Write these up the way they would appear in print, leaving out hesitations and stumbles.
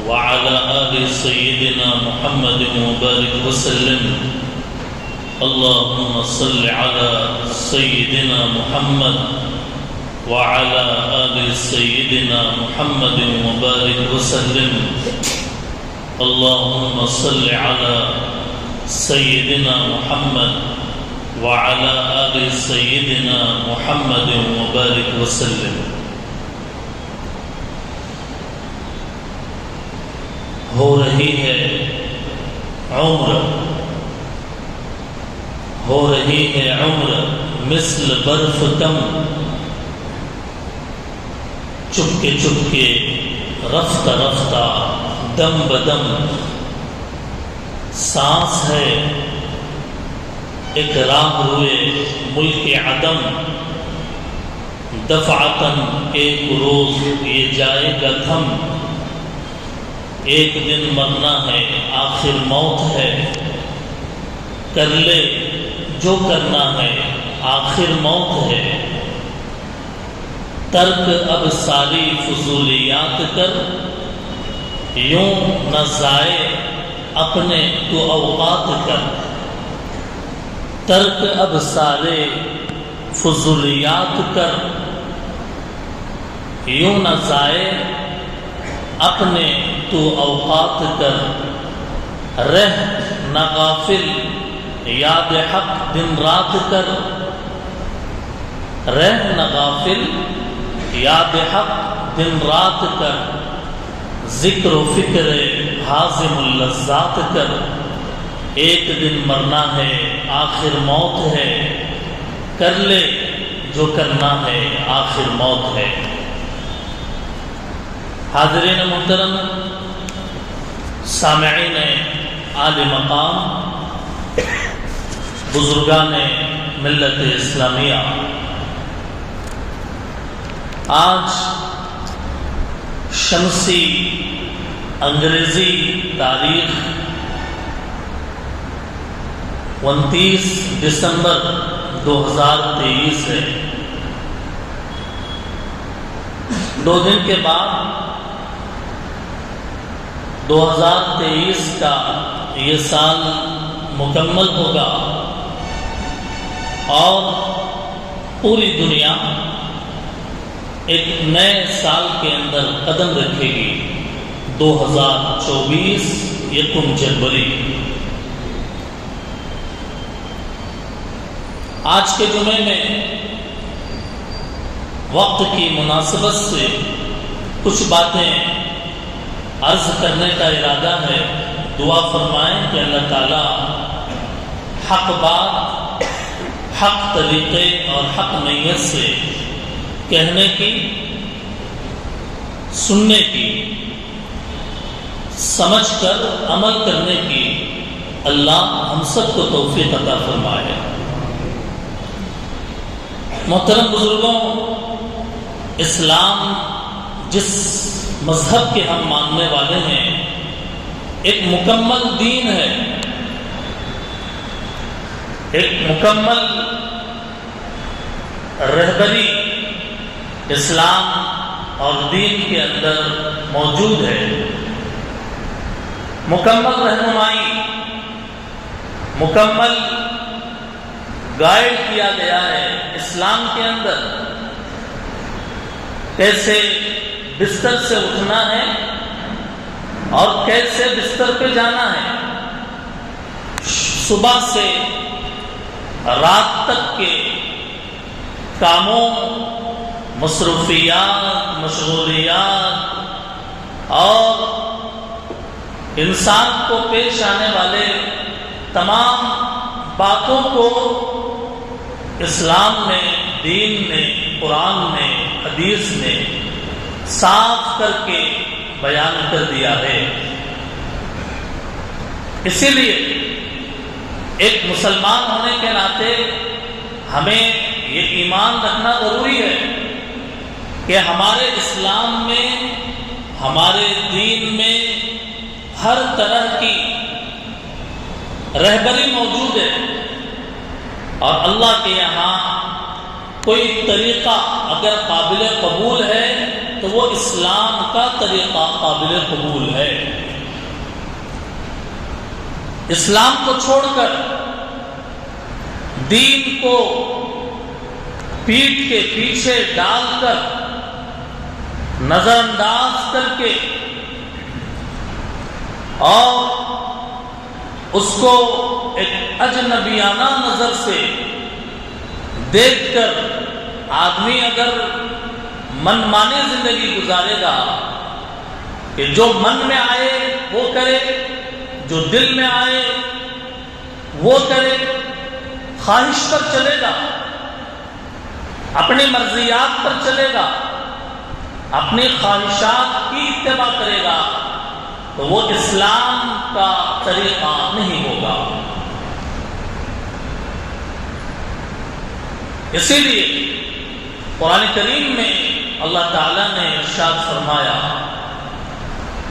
وعلى آل سيدنا محمد وبارك وسلم. اللهم صل على سيدنا محمد وعلى آل سيدنا محمد وبارك وسلم. اللهم صل على سيدنا محمد وعلى آل سيدنا محمد وبارك وسلم. ہو رہی ہے عمر، ہو رہی ہے عمر مثل برف کم، چپکے چپکے رفتہ رفتہ دم بدم، سانس ہے ایک راہ ہوئے ملک عدم، دفعتاً ایک روز یہ جائے گا تھم، ایک دن مرنا ہے آخر موت ہے، کر لے جو کرنا ہے آخر موت ہے، ترک اب ساری فضولیات کر، یوں نہ ضائع اپنے تو اوقات کر، ترک اب سارے فضولیات کر، یوں نہ ضائع اپنے تو اوقات کر، رہ نہ غافل یاد حق دن رات کر، رہ نہ غافل یاد حق دن رات کر، ذکر و فکر حازم اللذات کر، ایک دن مرنا ہے آخر موت ہے، کر لے جو کرنا ہے آخر موت ہے. حاضرین محترم، سامعین عالی مقام، بزرگان ملت اسلامیہ، آج شمسی انگریزی تاریخ 29 دسمبر 2023 ہے. 2 دن کے بعد 2023 کا یہ سال مکمل ہوگا اور پوری دنیا ایک نئے سال کے اندر قدم رکھے گی. 2024 یکم جنوری. آج کے جمعے میں وقت کی مناسبت سے کچھ باتیں عرض کرنے کا ارادہ ہے. دعا فرمائیں کہ اللہ تعالیٰ حق بات، حق طریقے اور حق نیت سے کہنے کی، سننے کی، سمجھ کر عمل کرنے کی اللہ ہم سب کو توفیق عطا فرمائے. محترم بزرگوں، اسلام جس مذہب کے ہم ماننے والے ہیں ایک مکمل دین ہے، ایک مکمل رہبری اسلام اور دین کے اندر موجود ہے. مکمل رہنمائی، مکمل گائیڈ کیا گیا ہے اسلام کے اندر. کیسے بستر سے اٹھنا ہے اور کیسے بستر پہ جانا ہے، صبح سے رات تک کے کاموں، مصروفیات، مشغولیات اور انسان کو پیش آنے والے تمام باتوں کو اسلام نے، دین نے، قرآن نے، حدیث نے صاف کر کے بیان کر دیا ہے. اسی لیے ایک مسلمان ہونے کے ناطے ہمیں یہ ایمان رکھنا ضروری ہے کہ ہمارے اسلام میں، ہمارے دین میں ہر طرح کی رہبری موجود ہے، اور اللہ کے یہاں کوئی طریقہ اگر قابل قبول ہے تو وہ اسلام کا طریقہ قابل قبول ہے۔ اسلام کو چھوڑ کر دین کو پیٹھ کے پیچھے ڈال کر نظر انداز کر کے اور اس کو ایک اجنبیانہ نظر سے دیکھ کر آدمی اگر من مانی زندگی گزارے گا کہ جو من میں آئے وہ کرے، جو دل میں آئے وہ کرے، خواہش پر چلے گا، اپنی مرضیات پر چلے گا، اپنی خواہشات کی اتباع کرے گا، تو وہ اسلام کا طریقہ نہیں ہوگا۔ اسی لیے قرآن کریم میں اللہ تعالیٰ نے ارشاد فرمایا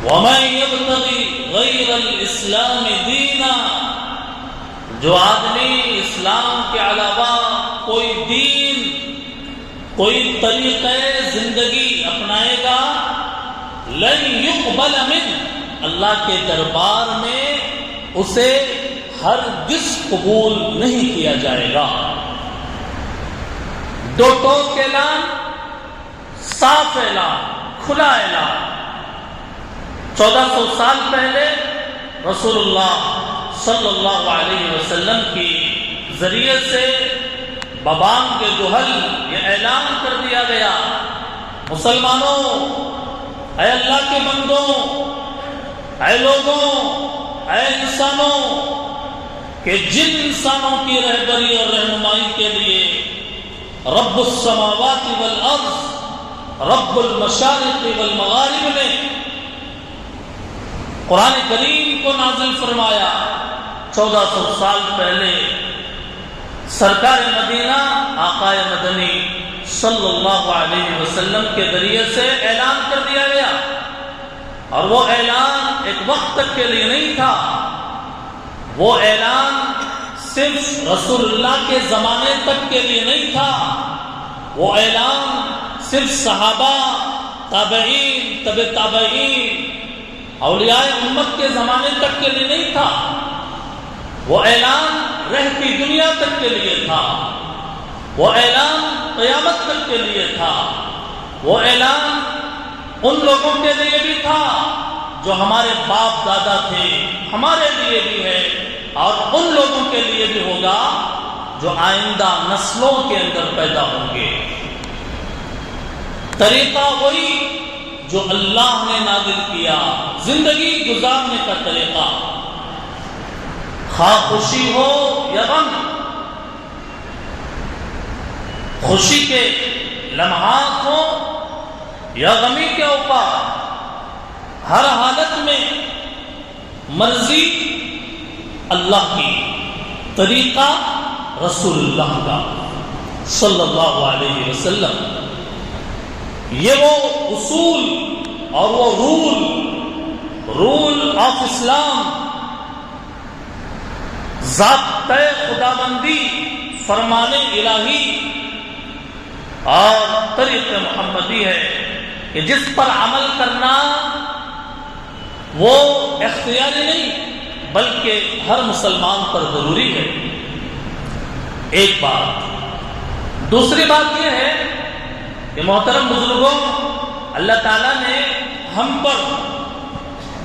وَمَن يَبْتَغِ غَيْرَ الْإِسْلَامِ دِينًا، جو آدمی اسلام کے علاوہ کوئی دین، کوئی طریقہ زندگی اپنائے گا، لَن يُقْبَلَ مِنْهُ، اللہ کے دربار میں اسے ہرگز قبول نہیں کیا جائے گا۔ دو ٹوک اعلان، صاف اعلان، کھلا اعلان۔ 1400 سال پہلے رسول اللہ صلی اللہ علیہ وسلم کی ذریعے سے ببام کے دہل یہ اعلان کر دیا گیا، مسلمانوں، اے اللہ کے بندوں، اے لوگوں، اے انسانوں، کہ جن انسانوں کی رہبری اور رہنمائی کے لیے رب السماوات والارض، رب المشارق والمغارب نے قرآن کریم کو نازل فرمایا، 1400 سال پہلے سرکار مدینہ آقا مدنی صلی اللہ علیہ وسلم کے ذریعے سے اعلان کر دیا گیا، اور وہ اعلان ایک وقت تک کے لیے نہیں تھا، وہ اعلان صرف رسول اللہ کے زمانے تک کے لیے نہیں تھا، وہ اعلان صرف صحابہ، تابعین، تبع تابعین، اولیاء امت کے زمانے تک کے لیے نہیں تھا، وہ اعلان رہتی دنیا تک کے لیے تھا، وہ اعلان قیامت تک کے لیے تھا، وہ اعلان ان لوگوں کے لیے بھی تھا جو ہمارے باپ دادا تھے، ہمارے لیے بھی ہے، اور ان لوگوں کے لیے بھی ہوگا جو آئندہ نسلوں کے اندر پیدا ہوں گے۔ طریقہ وہی جو اللہ نے نازل کیا، زندگی گزارنے کا طریقہ، خواہ خوشی ہو یا غم، خوشی کے لمحات ہوں یا غمی کے اوقات، ہر حالت میں مرضی اللہ کی، طریقہ رسول اللہ کا صلی اللہ علیہ وسلم۔ یہ وہ اصول اور وہ رول آف اسلام، ضابطۂ خداوندی، فرمان الہی اور طریق محمدی ہے کہ جس پر عمل کرنا وہ اختیاری نہیں بلکہ ہر مسلمان پر ضروری ہے۔ ایک بات۔ دوسری بات یہ ہے کہ محترم بزرگوں، اللہ تعالیٰ نے ہم پر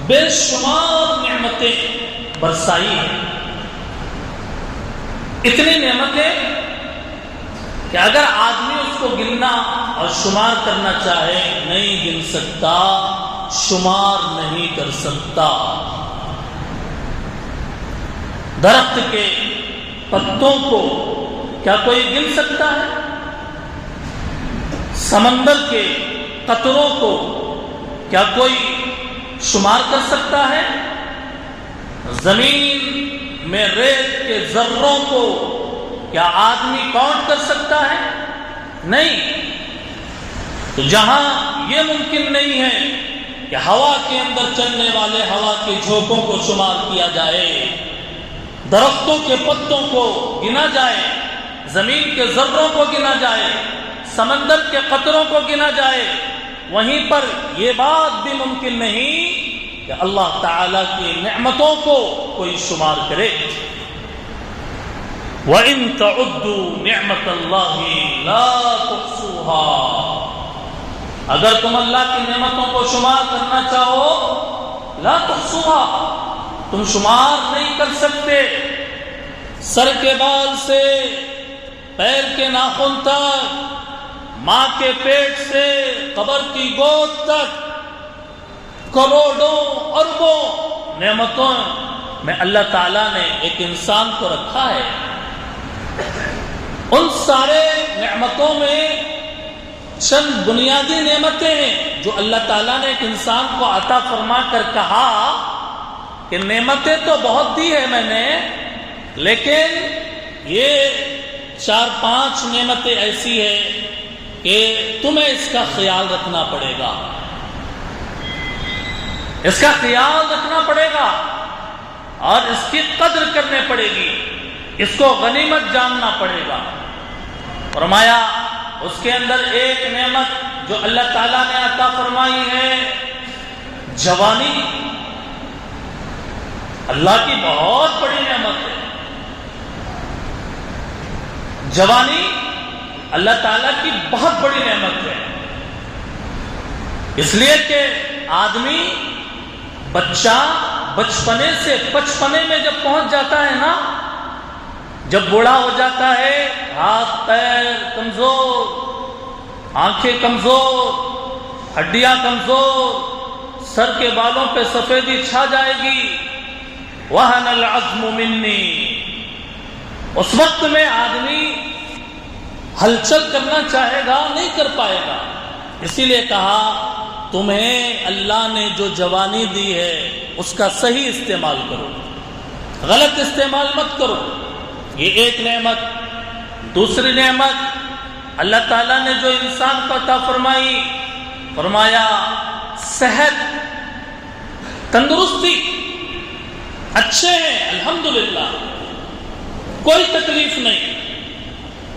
بے شمار نعمتیں برسائی ہیں، اتنی نعمتیں کہ اگر آدمی اس کو گننا اور شمار کرنا چاہے نہیں گن سکتا، شمار نہیں کر سکتا۔ درخت کے پتوں کو کیا کوئی گن سکتا ہے؟ سمندر کے قطروں کو کیا کوئی شمار کر سکتا ہے؟ زمین میں ریت کے ذروں کو کیا آدمی کاؤنٹ کر سکتا ہے؟ نہیں۔ تو جہاں یہ ممکن نہیں ہے کہ ہوا کے اندر چلنے والے ہوا کے جھونکوں کو شمار کیا جائے، درختوں کے پتوں کو گنا جائے، زمین کے ذروں کو گنا جائے، سمندر کے قطروں کو گنا جائے، وہیں پر یہ بات بھی ممکن نہیں کہ اللہ تعالی کی نعمتوں کو کوئی شمار کرے. وَإِن تَعُدُّوا نِعْمَةَ اللَّهِ لَا تُحْصُوهَا، اگر تم اللہ کی نعمتوں کو شمار کرنا چاہو، لا تحصوها، تم شمار نہیں کر سکتے. سر کے بال سے پیر کے ناخن تک، ماں کے پیٹ سے قبر کی گود تک، کروڑوں اربوں نعمتوں میں اللہ تعالیٰ نے ایک انسان کو رکھا ہے. ان سارے نعمتوں میں چند بنیادی نعمتیں ہیں جو اللہ تعالیٰ نے ایک انسان کو عطا فرما کر کہا کہ نعمتیں تو بہت دی ہے میں نے، لیکن یہ 4-5 نعمتیں ایسی ہیں کہ تمہیں اس کا خیال رکھنا پڑے گا، اس کا خیال رکھنا پڑے گا اور اس کی قدر کرنے پڑے گی، اس کو غنیمت جاننا پڑے گا. فرمایا اس کے اندر ایک نعمت جو اللہ تعالیٰ نے عطا فرمائی ہے جوانی. اللہ کی بہت بڑی نعمت ہے جوانی، اللہ تعالیٰ کی بہت بڑی نعمت ہے. اس لیے کہ آدمی بچہ بچپنے میں جب پہنچ جاتا ہے نا، جب بوڑھا ہو جاتا ہے، ہاتھ پیر کمزور، آنکھیں کمزور، ہڈیاں کمزور، سر کے بالوں پہ سفیدی چھا جائے گی. وَهَنَ الْعَظْمُ مِنِّي، اس وقت میں آدمی ہلچل کرنا چاہے گا، نہیں کر پائے گا. اسی لیے کہا تمہیں اللہ نے جو جوانی دی ہے اس کا صحیح استعمال کرو، غلط استعمال مت کرو. یہ ایک نعمت. دوسری نعمت اللہ تعالیٰ نے جو انسان کو عطا فرمائی، فرمایا صحت، تندرستی. اچھے ہیں الحمدللہ، کوئی تکلیف نہیں،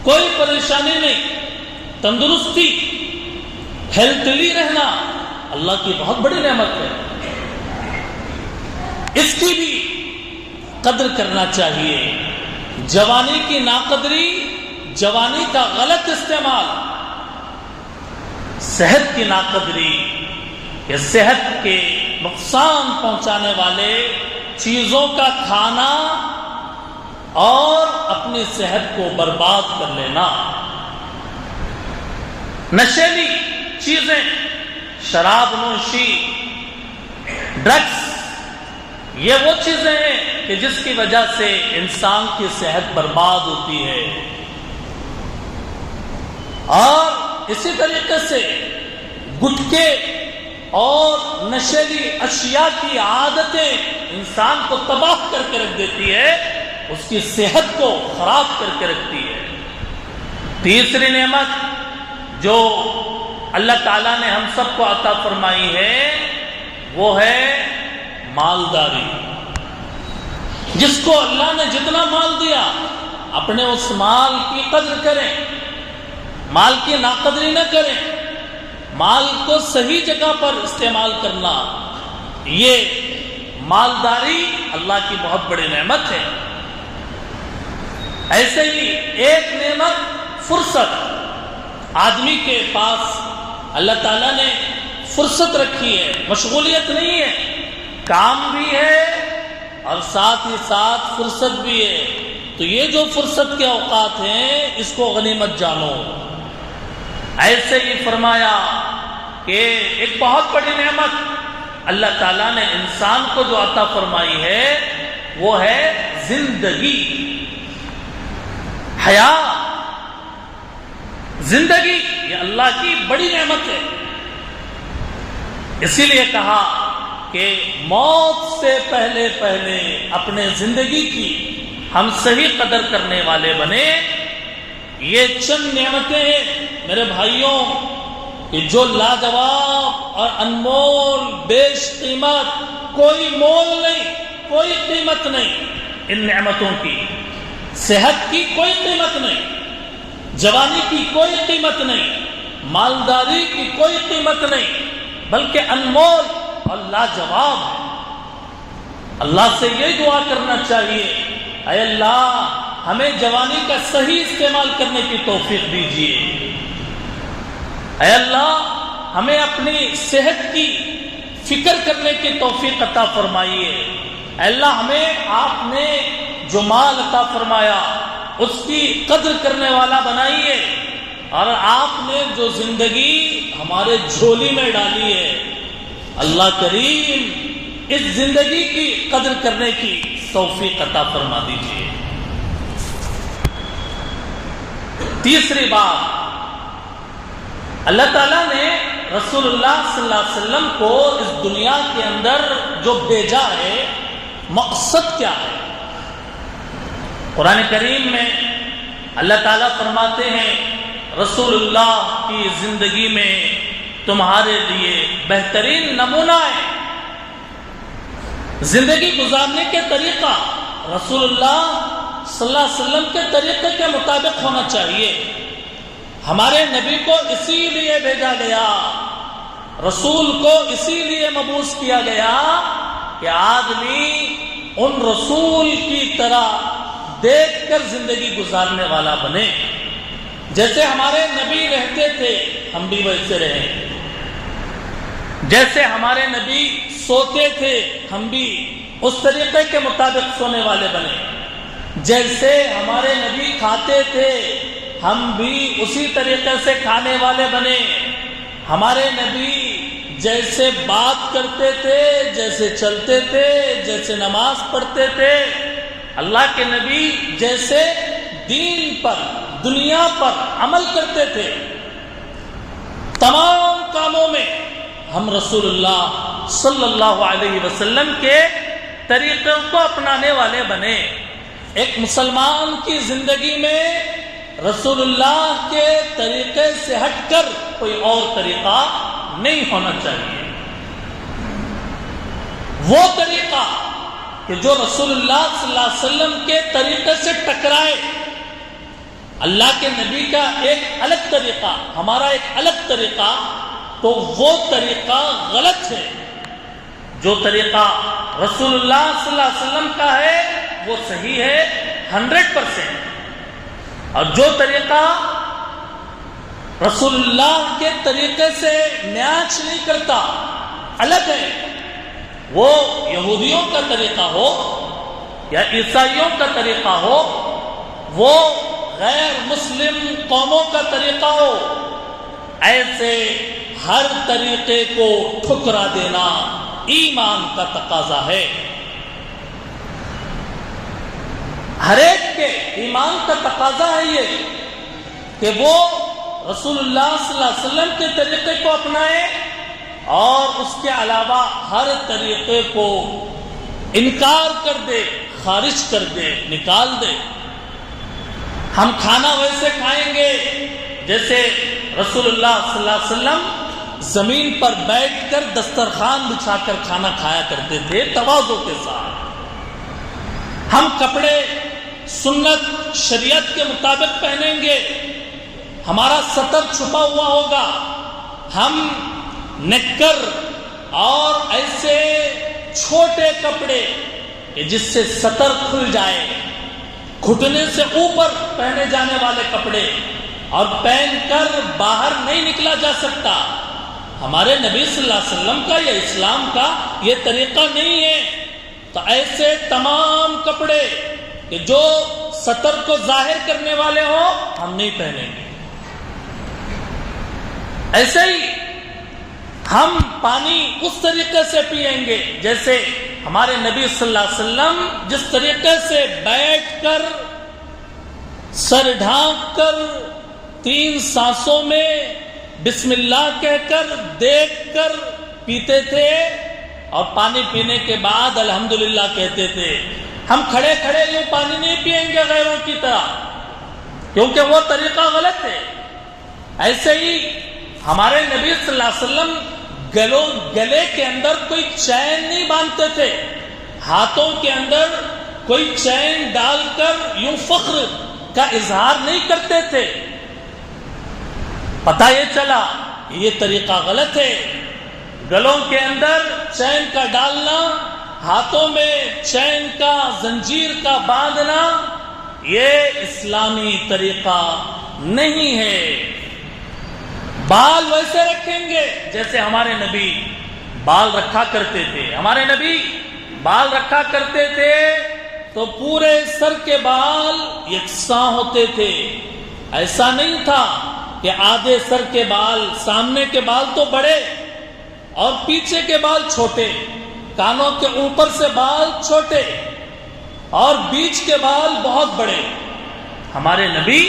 کوئی پریشانی نہیں، تندرستی، ہیلتھلی رہنا اللہ کی بہت بڑی نعمت ہے. اس کی بھی قدر کرنا چاہیے. جوانی کی ناقدری، جوانی کا غلط استعمال، صحت کی ناقدری، کہ صحت کے نقصان پہنچانے والے چیزوں کا کھانا اور اپنی صحت کو برباد کر لینا. نشیلی چیزیں، شراب نوشی، ڈرگس، یہ وہ چیزیں ہیں کہ جس کی وجہ سے انسان کی صحت برباد ہوتی ہے. اور اسی طریقے سے گٹکے اور نشیلی اشیاء کی عادتیں انسان کو تباہ کر کے رکھ دیتی ہے، اس کی صحت کو خراب کر کے رکھتی ہے. تیسری نعمت جو اللہ تعالیٰ نے ہم سب کو عطا فرمائی ہے وہ ہے مالداری. جس کو اللہ نے جتنا مال دیا اپنے اس مال کی قدر کریں، مال کی ناقدری نہ کریں، مال کو صحیح جگہ پر استعمال کرنا. یہ مالداری اللہ کی بہت بڑی نعمت ہے. ایسے ہی ایک نعمت فرصت. آدمی کے پاس اللہ تعالیٰ نے فرصت رکھی ہے، مشغولیت نہیں ہے، کام بھی ہے اور ساتھ ہی ساتھ فرصت بھی ہے. تو یہ جو فرصت کے اوقات ہیں اس کو غنیمت جانو. ایسے ہی فرمایا کہ ایک بہت بڑی نعمت اللہ تعالیٰ نے انسان کو جو عطا فرمائی ہے وہ ہے زندگی، حیات. زندگی یہ اللہ کی بڑی نعمت ہے. اسی لیے کہا کہ موت سے پہلے پہلے اپنے زندگی کی ہم صحیح قدر کرنے والے بنے. یہ چند نعمتیں ہیں میرے بھائیوں کہ جو لاجواب اور انمول، بیش قیمت، کوئی مول نہیں، کوئی قیمت نہیں ان نعمتوں کی. صحت کی کوئی قیمت نہیں، جوانی کی کوئی قیمت نہیں، مالداری کی کوئی قیمت نہیں، بلکہ انمول اور لاجواب ہے۔ اللہ سے یہ دعا کرنا چاہیے، اے اللہ ہمیں جوانی کا صحیح استعمال کرنے کی توفیق دیجیے، اے اللہ ہمیں اپنی صحت کی فکر کرنے کی توفیق عطا فرمائیے، اے اللہ ہمیں آپ نے جو مال عطا فرمایا اس کی قدر کرنے والا بنائیے، اور آپ نے جو زندگی ہمارے جھولی میں ڈالی ہے اللہ کریم اس زندگی کی قدر کرنے کی توفیق عطا فرما دیجیے۔ تیسری بات، اللہ تعالیٰ نے رسول اللہ صلی اللہ علیہ وسلم کو اس دنیا کے اندر جو بھیجا ہے مقصد کیا ہے؟ قرآن کریم میں اللہ تعالیٰ فرماتے ہیں رسول اللہ کی زندگی میں تمہارے لیے بہترین نمونہ ہے، زندگی گزارنے کے طریقہ رسول اللہ صلی اللہ علیہ وسلم کے طریقے کے مطابق ہونا چاہیے۔ ہمارے نبی کو اسی لیے بھیجا گیا، رسول کو اسی لیے مبعوث کیا گیا کہ آدمی ان رسول کی طرح دیکھ کر زندگی گزارنے والا بنے۔ جیسے ہمارے نبی رہتے تھے ہم بھی ویسے رہیں، جیسے ہمارے نبی سوتے تھے ہم بھی اس طریقے کے مطابق سونے والے بنے، جیسے ہمارے نبی کھاتے تھے ہم بھی اسی طریقے سے کھانے والے بنے، ہمارے نبی جیسے بات کرتے تھے، جیسے چلتے تھے، جیسے نماز پڑھتے تھے، اللہ کے نبی جیسے دین پر دنیا پر عمل کرتے تھے، تمام کاموں میں ہم رسول اللہ صلی اللہ علیہ وسلم کے طریقوں کو اپنانے والے بنے۔ ایک مسلمان کی زندگی میں رسول اللہ کے طریقے سے ہٹ کر کوئی اور طریقہ نہیں ہونا چاہیے۔ وہ طریقہ کہ جو رسول اللہ صلی اللہ علیہ وسلم کے طریقے سے ٹکرائے، اللہ کے نبی کا ایک الگ طریقہ، ہمارا ایک الگ طریقہ، تو وہ طریقہ غلط ہے۔ جو طریقہ رسول اللہ صلی اللہ علیہ وسلم کا ہے وہ صحیح ہے 100%، اور جو طریقہ رسول اللہ کے طریقے سے میچ نہیں کرتا، الگ ہے، وہ یہودیوں کا طریقہ ہو یا عیسائیوں کا طریقہ ہو، وہ غیر مسلم قوموں کا طریقہ ہو، ایسے ہر طریقے کو ٹھکرا دینا ایمان کا تقاضا ہے۔ ہر ایک کے ایمان کا تقاضا ہے یہ کہ وہ رسول اللہ صلی اللہ علیہ وسلم کے طریقے کو اپنائے اور اس کے علاوہ ہر طریقے کو انکار کر دے، خارج کر دے، نکال دے۔ ہم کھانا ویسے کھائیں گے جیسے رسول اللہ صلی اللہ علیہ وسلم زمین پر بیٹھ کر دسترخوان بچھا کر کھانا کھایا کرتے تھے تواضع کے ساتھ۔ ہم کپڑے سنت شریعت کے مطابق پہنیں گے، ہمارا سطر چھپا ہوا ہوگا، ہم نکر اور ایسے چھوٹے کپڑے کہ جس سے سطر کھل جائے، گھٹنے سے اوپر پہنے جانے والے کپڑے اور پہن کر باہر نہیں نکلا جا سکتا۔ ہمارے نبی صلی اللہ علیہ وسلم کا یا اسلام کا یہ طریقہ نہیں ہے۔ تو ایسے تمام کپڑے کہ جو سطر کو ظاہر کرنے والے ہوں ہم نہیں پہنیں گے۔ ایسے ہی ہم پانی اس طریقے سے پئیں گے جیسے ہمارے نبی صلی اللہ علیہ وسلم جس طریقے سے بیٹھ کر سر ڈھانپ کر 3 سانسوں میں بسم اللہ کہہ کر دیکھ کر پیتے تھے، اور پانی پینے کے بعد الحمدللہ کہتے تھے۔ ہم کھڑے کھڑے یوں پانی نہیں پئیں گے غیروں کی طرح، کیونکہ وہ طریقہ غلط ہے۔ ایسے ہی ہمارے نبی صلی اللہ علیہ وسلم گلے کے اندر کوئی چین نہیں باندھتے تھے، ہاتھوں کے اندر کوئی چین ڈال کر یوں فخر کا اظہار نہیں کرتے تھے۔ پتہ یہ چلا کہ یہ طریقہ غلط ہے. گلوں کے اندر چین کا ڈالنا، ہاتھوں میں چین کا زنجیر کا باندھنا، یہ اسلامی طریقہ نہیں ہے. بال ویسے رکھیں گے جیسے ہمارے نبی بال رکھا کرتے تھے. ہمارے نبی بال رکھا کرتے تھے تو پورے سر کے بال یکساں ہوتے تھے. ایسا نہیں تھا کہ آدھے سر کے بال، سامنے کے بال تو بڑے اور پیچھے کے بال چھوٹے، کانوں کے اوپر سے بال چھوٹے اور بیچ کے بال بہت بڑے. ہمارے نبی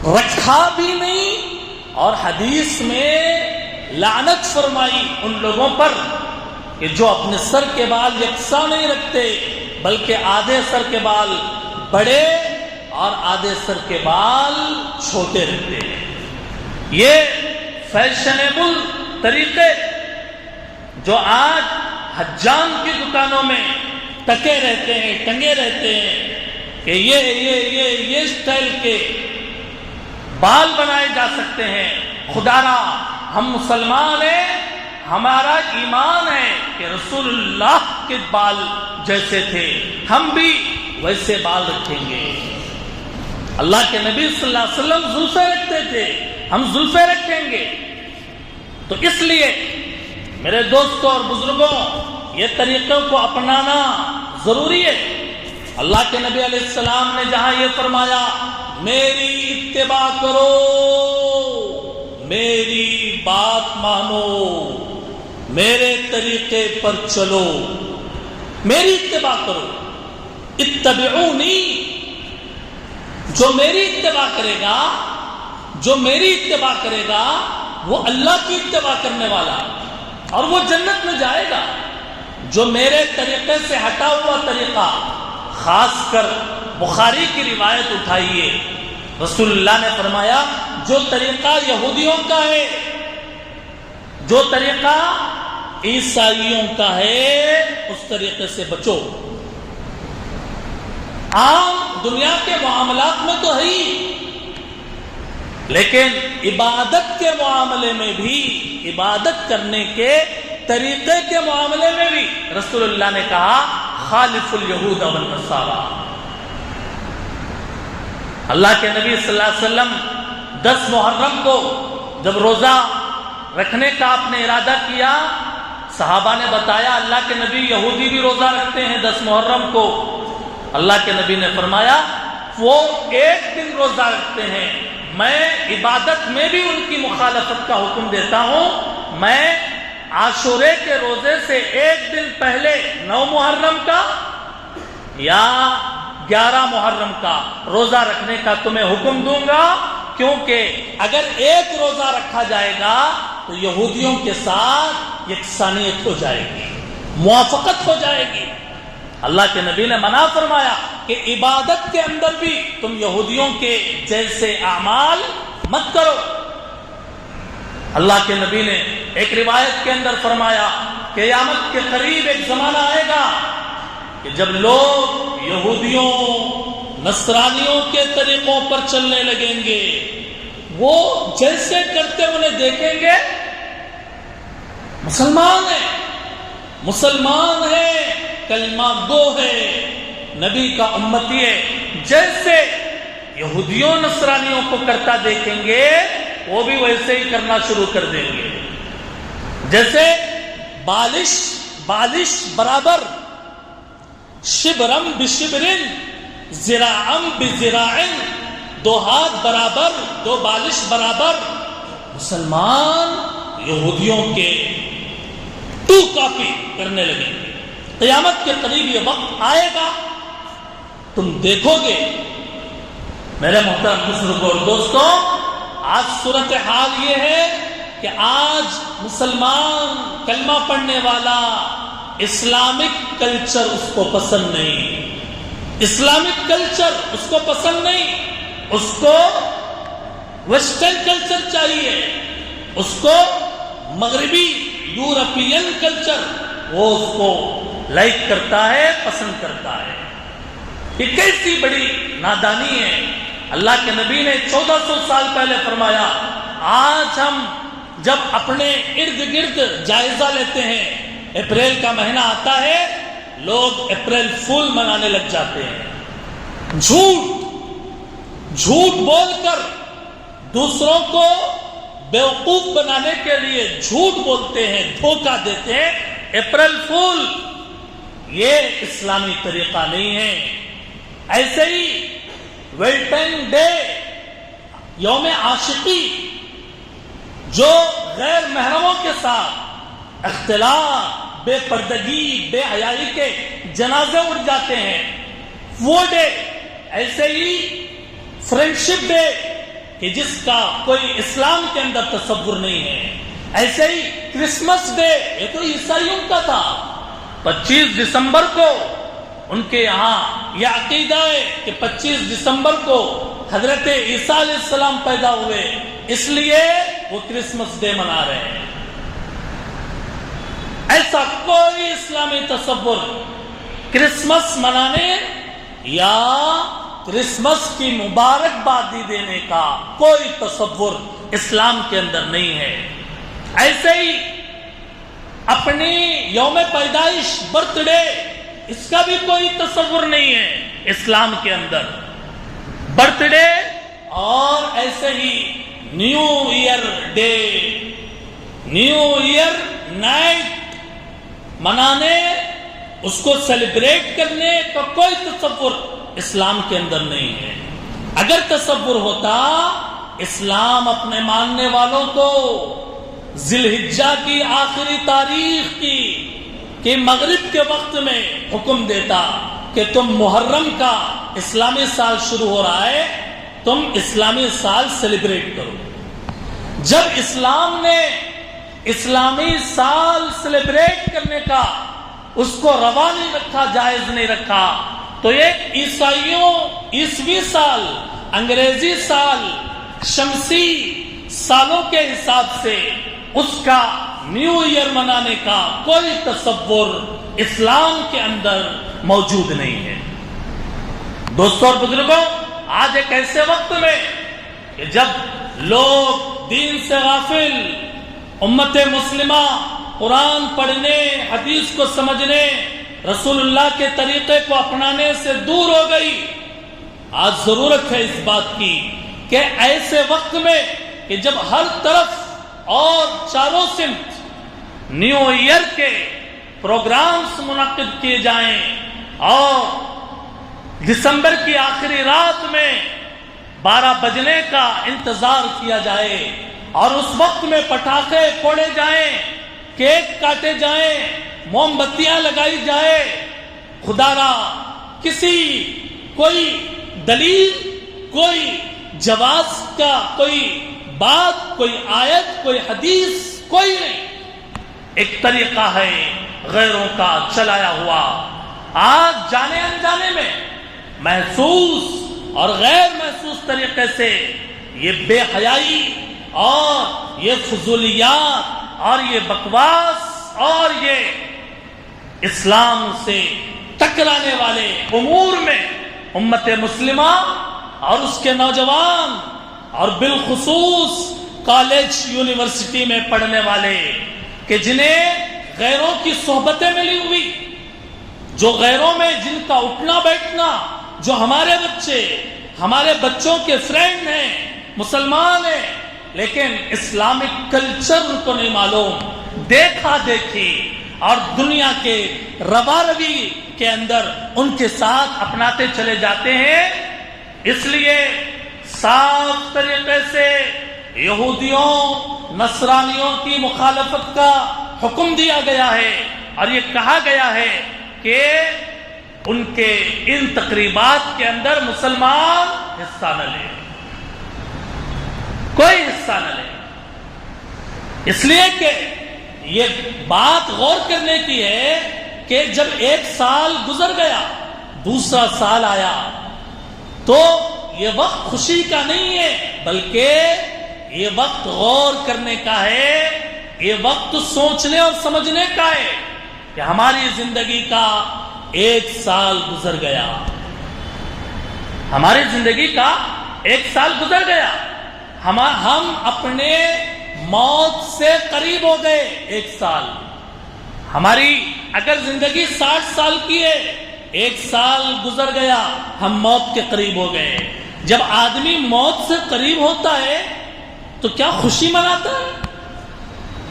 رکھا بھی نہیں اور حدیث میں لعنت فرمائی ان لوگوں پر کہ جو اپنے سر کے بال یکساں نہیں رکھتے بلکہ آدھے سر کے بال بڑے اور آدھے سر کے بال چھوٹے رکھتے ہیں. یہ فیشنیبل طریقے جو آج حجام کی دکانوں میں ٹکے رہتے ہیں، ٹنگے رہتے ہیں کہ یہ اسٹائل کے بال بنائے جا سکتے ہیں. خدارا ہم مسلمان ہیں، ہمارا ایمان ہے کہ رسول اللہ کے بال جیسے تھے ہم بھی ویسے بال رکھیں گے. اللہ کے نبی صلی اللہ علیہ وسلم زلفیں رکھتے تھے، ہم زلفیں رکھیں گے. تو اس لیے میرے دوستوں اور بزرگوں، یہ طریقوں کو اپنانا ضروری ہے. اللہ کے نبی علیہ السلام نے جہاں یہ فرمایا میری اتباع کرو، میری بات مانو، میرے طریقے پر چلو، میری اتباع کرو، اتبعونی، جو میری اتباع کرے گا، جو میری اتباع کرے گا وہ اللہ کی اتباع کرنے والا اور وہ جنت میں جائے گا. جو میرے طریقے سے ہٹا ہوا طریقہ، خاص کر بخاری کی روایت اٹھائیے، رسول اللہ نے فرمایا جو طریقہ یہودیوں کا ہے، جو طریقہ عیسائیوں کا ہے، اس طریقے سے بچو. عام دنیا کے معاملات میں تو ہے ہی، لیکن عبادت کے معاملے میں بھی، عبادت کرنے کے طریقے کے معاملے میں بھی رسول اللہ نے کہا خالف الیہود والنصارى. اللہ کے نبی صلی اللہ علیہ وسلم 10 محرم کو جب روزہ رکھنے کا آپ نے ارادہ کیا، صحابہ نے بتایا اللہ کے نبی یہودی بھی روزہ رکھتے ہیں 10 محرم کو. اللہ کے نبی نے فرمایا وہ ایک دن روزہ رکھتے ہیں، میں عبادت میں بھی ان کی مخالفت کا حکم دیتا ہوں. میں عاشورے کے روزے سے ایک دن پہلے 9 محرم کا یا 11 محرم کا روزہ رکھنے کا تمہیں حکم دوں گا، کیونکہ اگر ایک روزہ رکھا جائے گا تو یہودیوں کے ساتھ یکسانیت ہو جائے گی، موافقت ہو جائے گی. اللہ کے نبی نے منع فرمایا کہ عبادت کے اندر بھی تم یہودیوں کے جیسے اعمال مت کرو. اللہ کے نبی نے ایک روایت کے اندر فرمایا کہ قیامت کے قریب ایک زمانہ آئے گا کہ جب لوگ یہودیوں نصرانیوں کے طریقوں پر چلنے لگیں گے، وہ جیسے کرتے انہیں دیکھیں گے، مسلمان ہے، کلمہ گو ہے، نبی کا امتی ہے، جیسے یہودیوں نصرانیوں کو کرتا دیکھیں گے وہ بھی ویسے ہی کرنا شروع کر دیں گے. جیسے بالش برابر، شبرم بشبرن، ذراعم بذراعن، 2 ہاتھ برابر، 2 بالش برابر. مسلمان یہودیوں کے ٹو کاپی کرنے لگیں گے. قیامت کے قریب یہ وقت آئے گا، تم دیکھو گے. میرے محترم بزرگوں اور دوستوں، آج صورتحال یہ ہے کہ آج مسلمان کلمہ پڑھنے والا اسلامک کلچر اس کو پسند نہیں، اسلامک کلچر اس کو پسند نہیں، اس کو ویسٹرن کلچر چاہیے، اس کو مغربی یورپین کلچر وہ اس کو لائک کرتا ہے، پسند کرتا ہے. یہ کیسی بڑی نادانی ہے اللہ کے نبی نے 1400 سال پہلے فرمایا، آج ہم جب اپنے ارد گرد جائزہ لیتے ہیں، اپریل کا مہینہ آتا ہے، لوگ اپریل فول منانے لگ جاتے ہیں، جھوٹ بول کر دوسروں کو بیوقوف بنانے کے لیے جھوٹ بولتے ہیں، دھوکہ دیتے ہیں، اپریل فول۔ یہ اسلامی طریقہ نہیں ہے۔ ایسے ہی ویلنٹائن ڈے، یوم عاشقی، جو غیر محرموں کے ساتھ اختلاط، بے پردگی، بے حیائی کے جنازے اٹھ جاتے ہیں، وہ ڈے۔ ایسے ہی فرینڈشپ ڈے کہ جس کا کوئی اسلام کے اندر تصور نہیں ہے۔ ایسے ہی کرسمس ڈے، یہ تو عیسائیوں کا تھا، 25 دسمبر کو ان کے یہاں یہ عقیدہ ہے کہ 25 دسمبر کو حضرت عیسیٰ علیہ السلام پیدا ہوئے، اس لیے وہ کرسمس ڈے منا رہے ہیں۔ ایسا کوئی اسلامی تصور کرسمس منانے یا کرسمس کی مبارکبادی دینے کا کوئی تصور اسلام کے اندر نہیں ہے۔ ایسے ہی اپنی یوم پیدائش، برتھ ڈے، اس کا بھی کوئی تصور نہیں ہے اسلام کے اندر، برتھ ڈے۔ اور ایسے ہی new year day, new year night منانے، اس کو سیلیبریٹ کرنے کا کوئی تصور اسلام کے اندر نہیں ہے۔ اگر تصور ہوتا، اسلام اپنے ماننے والوں کو ذی الحجہ کی آخری تاریخ کی مغرب کے وقت میں حکم دیتا کہ تم محرم کا اسلامی سال شروع ہو رہا ہے، تم اسلامی سال سیلیبریٹ کرو۔ جب اسلام نے اسلامی سال سیلیبریٹ کرنے کا اس کو روا نہیں رکھا، جائز نہیں رکھا، تو ایک عیسائیوں عیسوی سال، انگریزی سال، شمسی سالوں کے حساب سے اس کا نیو ایئر منانے کا کوئی تصور اسلام کے اندر موجود نہیں ہے۔ دوستوں اور بزرگوں، آج ایک ایسے وقت میں کہ جب لوگ دین سے غافل، امت مسلمہ قرآن پڑھنے، حدیث کو سمجھنے، رسول اللہ کے طریقے کو اپنانے سے دور ہو گئی، آج ضرورت ہے اس بات کی کہ ایسے وقت میں کہ جب ہر طرف اور چاروں سمت نیو ایئر کے پروگرامز منعقد کیے جائیں اور دسمبر کی آخری رات میں 12 بجنے کا انتظار کیا جائے اور اس وقت میں پٹاخے پھوڑے جائیں، کیک کاٹے جائیں، موم بتیاں لگائی جائے، خدا را کوئی دلیل، کوئی جواز کا کوئی بات، کوئی آیت، کوئی حدیث کوئی نہیں، ایک طریقہ ہے غیروں کا چلایا ہوا۔ آج جانے انجانے میں محسوس اور غیر محسوس طریقے سے یہ بے حیائی اور یہ فضولیات اور یہ بکواس اور یہ اسلام سے ٹکرانے والے امور میں امت مسلمہ اور اس کے نوجوان اور بالخصوص کالج یونیورسٹی میں پڑھنے والے کہ جنہیں غیروں کی صحبتیں ملی ہوئی، جو غیروں میں جن کا اٹھنا بیٹھنا، جو ہمارے بچے ہمارے بچوں کے فرینڈ ہیں، مسلمان ہیں، لیکن اسلامک کلچر ان کو نہیں معلوم، دیکھا دیکھی اور دنیا کے روا روی کے اندر ان کے ساتھ اپناتے چلے جاتے ہیں۔ اس لیے صاف طریقے سے یہودیوں نصرانیوں کی مخالفت کا حکم دیا گیا ہے اور یہ کہا گیا ہے کہ ان کے ان تقریبات کے اندر مسلمان حصہ نہ لے، کوئی حصہ نہ لے، اس لیے کہ یہ بات غور کرنے کی ہے کہ جب ایک سال گزر گیا، دوسرا سال آیا، تو یہ وقت خوشی کا نہیں ہے بلکہ یہ وقت غور کرنے کا ہے، یہ وقت سوچنے اور سمجھنے کا ہے کہ ہماری زندگی کا ایک سال گزر گیا، ہماری زندگی کا ایک سال گزر گیا، ہم اپنے موت سے قریب ہو گئے. ایک سال ہماری اگر زندگی 60 سال کی ہے، ایک سال گزر گیا، ہم موت کے قریب ہو گئے. جب آدمی موت سے قریب ہوتا ہے تو کیا خوشی مناتا ہے؟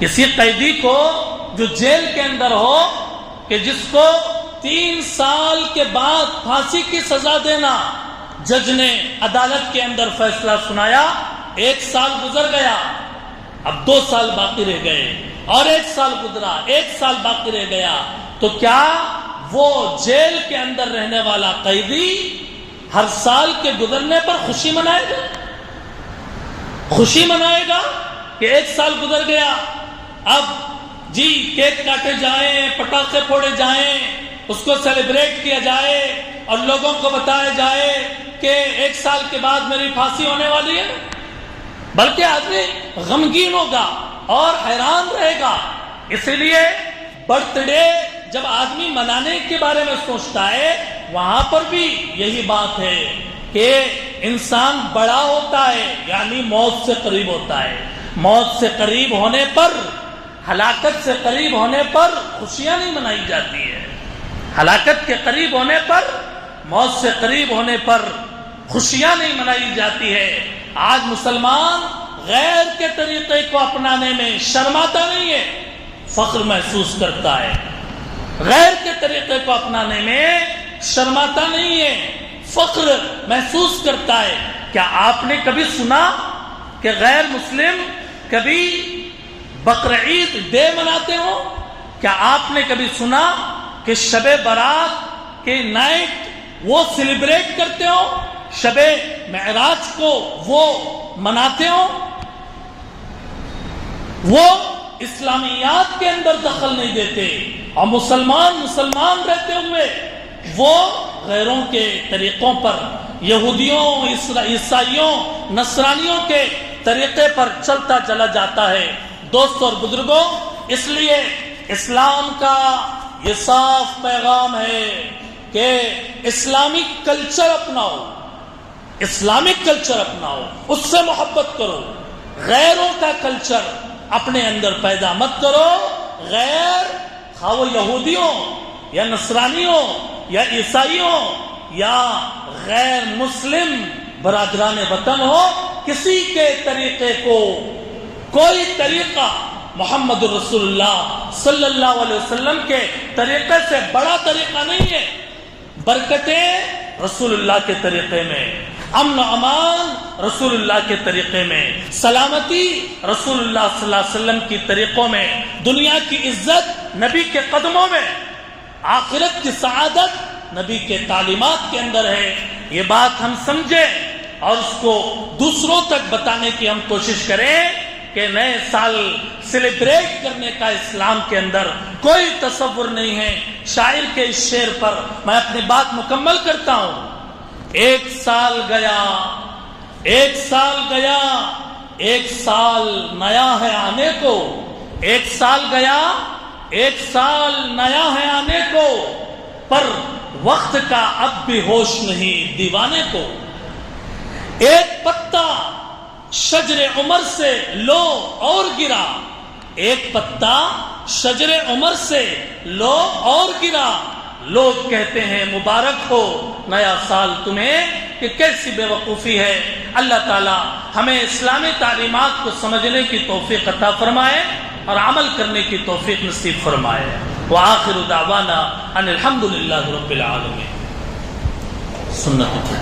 کسی قیدی کو جو جیل کے اندر ہو کہ جس کو 3 سال کے بعد پھانسی کی سزا دینا، جج نے عدالت کے اندر فیصلہ سنایا، 1 سال گزر گیا، اب 2 سال باقی رہ گئے، اور 1 سال گزرا، 1 سال باقی رہ گیا، تو کیا وہ جیل کے اندر رہنے والا قیدی ہر سال کے گزرنے پر خوشی منائے گا؟ خوشی منائے گا کہ 1 سال گزر گیا، اب جی کیک کاٹے جائیں، پٹاخے پھوڑے جائیں، اس کو سیلیبریٹ کیا جائے اور لوگوں کو بتایا جائے کہ 1 سال کے بعد میری پھانسی ہونے والی ہے؟ بلکہ آدمی غمگین ہوگا اور حیران رہے گا. اسی لیے برتھ ڈے جب آدمی منانے کے بارے میں سوچتا ہے، وہاں پر بھی یہی بات ہے کہ انسان بڑا ہوتا ہے، یعنی موت سے قریب ہوتا ہے. موت سے قریب ہونے پر، ہلاکت سے قریب ہونے پر خوشیاں نہیں منائی جاتی ہے. ہلاکت کے قریب ہونے پر، موت سے قریب ہونے پر خوشیاں نہیں منائی جاتی ہے. آج مسلمان غیر کے طریقے کو اپنانے میں شرماتا نہیں ہے، فخر محسوس کرتا ہے. غیر کے طریقے کو اپنانے میں شرماتا نہیں ہے، فخر محسوس کرتا ہے. کیا آپ نے کبھی سنا کہ غیر مسلم کبھی بقرعید ڈے مناتے ہو؟ کیا آپ نے کبھی سنا کہ شب برات کے نائٹ وہ سیلیبریٹ کرتے ہو، شب معراج کو وہ مناتے ہو؟ وہ اسلامیات کے اندر دخل نہیں دیتے، اور مسلمان رہتے ہوئے وہ غیروں کے طریقوں پر، یہودیوں، عیسائیوں، نصرانیوں کے طریقے پر چلتا چلا جاتا ہے. دوستوں اور بزرگوں، اس لیے اسلام کا یہ صاف پیغام ہے کہ اسلامک کلچر اپناؤ، اسلامک کلچر اپناؤ، اس سے محبت کرو. غیروں کا کلچر اپنے اندر پیدا مت کرو. غیر، خواہ وہ یہودیوں یا نصرانیوں یا عیسائیوں یا غیر مسلم برادران وطن ہو، کسی کے طریقے کو، کوئی طریقہ محمد رسول اللہ صلی اللہ علیہ وسلم کے طریقے سے بڑا طریقہ نہیں ہے. برکتیں رسول اللہ کے طریقے میں، امن و امان رسول اللہ کے طریقے میں، سلامتی رسول اللہ صلی اللہ علیہ وسلم کی طریقوں میں، دنیا کی عزت نبی کے قدموں میں، آخرت کی سعادت نبی کے تعلیمات کے اندر ہے. یہ بات ہم سمجھیں اور اس کو دوسروں تک بتانے کی ہم کوشش کریں کہ نئے سال سیلیبریٹ کرنے کا اسلام کے اندر کوئی تصور نہیں ہے. شاعر کے اس شعر پر میں اپنی بات مکمل کرتا ہوں. 1 سال گیا، 1 سال گیا، 1 سال نیا ہے آنے کو. 1 سال گیا، 1 سال نیا ہے آنے کو، پر وقت کا اب بھی ہوش نہیں دیوانے کو. ایک پتا شجر عمر سے لو اور گرا، ایک پتا شجر عمر سے لو اور گرا. لوگ کہتے ہیں مبارک ہو نیا سال تمہیں، کہ کیسی بے وقوفی ہے. اللہ تعالی ہمیں اسلامی تعلیمات کو سمجھنے کی توفیق عطا فرمائے اور عمل کرنے کی توفیق نصیب فرمائے. وآخر دعوانا ان الحمدللہ رب العالمین. سنت